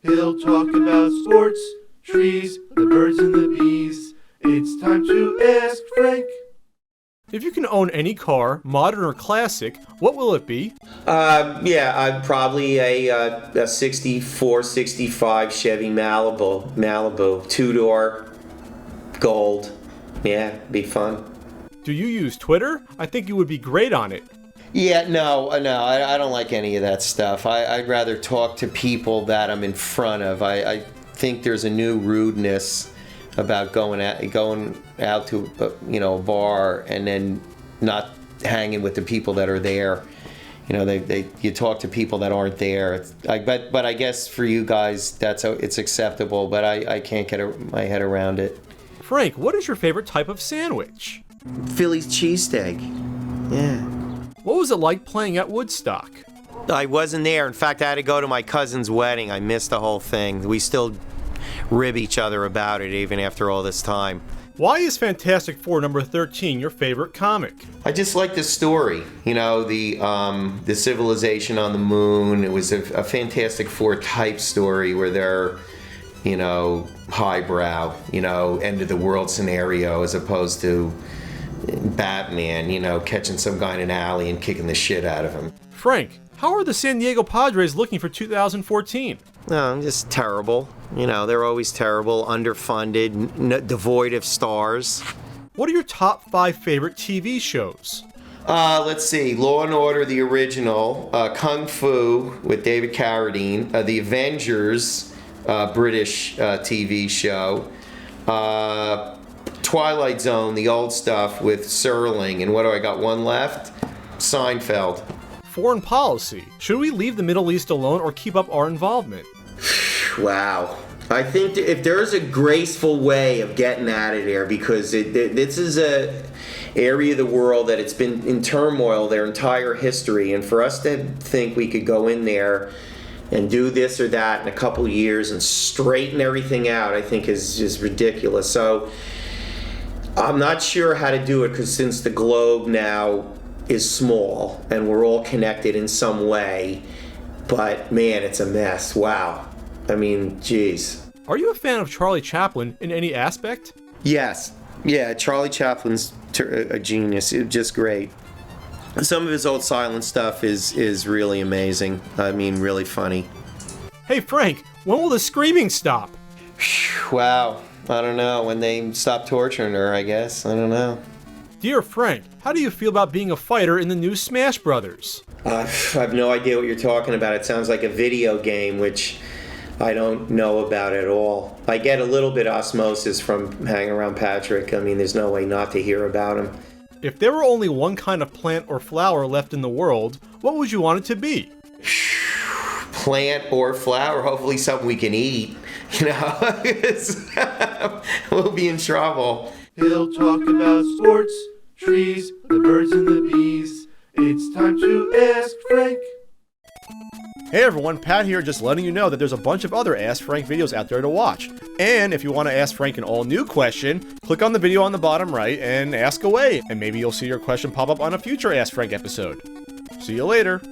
He'll talk about sports, trees, the birds and the bees. It's time to ask Frank. If you can own any car, modern or classic, what will it be? Probably a 64, 65 Chevy Malibu, two-door, gold. Yeah, be fun. Do you use Twitter? I think you would be great on it. Yeah, no, I don't like any of that stuff. I'd rather talk to people that I'm in front of. I think there's a new rudeness about going out to a bar and then not hanging with the people that are there. You talk to people that aren't there. But I guess for you guys it's acceptable. But I can't get my head around it. Frank, what is your favorite type of sandwich? Philly's cheesesteak. Yeah. What was it like playing at Woodstock? I wasn't there. In fact, I had to go to my cousin's wedding. I missed the whole thing. We still rib each other about it even after all this time. Why is Fantastic Four number 13 your favorite comic? I just like the story. The civilization on the moon. It was a Fantastic Four type story where they're, highbrow, end of the world scenario as opposed to Batman, catching some guy in an alley and kicking the shit out of him. Frank, how are the San Diego Padres looking for 2014? No, just terrible. They're always terrible, underfunded, devoid of stars. What are your top 5 favorite TV shows? Let's see. Law and Order, the original. Kung Fu with David Carradine. The Avengers, British TV show. Twilight Zone, the old stuff with Serling. And what do I got? One left? Seinfeld. Foreign policy. Should we leave the Middle East alone or keep up our involvement? Wow. I think if there's a graceful way of getting out of there, because this is a area of the world that it's been in turmoil their entire history, and for us to think we could go in there and do this or that in a couple years and straighten everything out, I think is just ridiculous. So I'm not sure how to do it, because since the globe now is small and we're all connected in some way, but man, it's a mess. Wow. I mean, geez. Are you a fan of Charlie Chaplin in any aspect? Yes. Yeah, Charlie Chaplin's a genius. Just great. Some of his old silent stuff is really amazing. I mean, really funny. Hey Frank, when will the screaming stop? Wow. I don't know. When they stop torturing her, I guess. I don't know. Dear Frank, how do you feel about being a fighter in the new Smash Brothers? I have no idea what you're talking about. It sounds like a video game, which I don't know about at all. I get a little bit osmosis from hanging around Patrick. I mean, there's no way not to hear about him. If there were only one kind of plant or flower left in the world, what would you want it to be? Plant or flower, hopefully something we can eat. We'll be in trouble. He'll talk about sports, trees, the birds and the bees. It's time to ask Frank. Hey everyone, Pat here, just letting you know that there's a bunch of other Ask Frank videos out there to watch. And if you want to ask Frank an all-new question, click on the video on the bottom right and ask away. And maybe you'll see your question pop up on a future Ask Frank episode. See you later.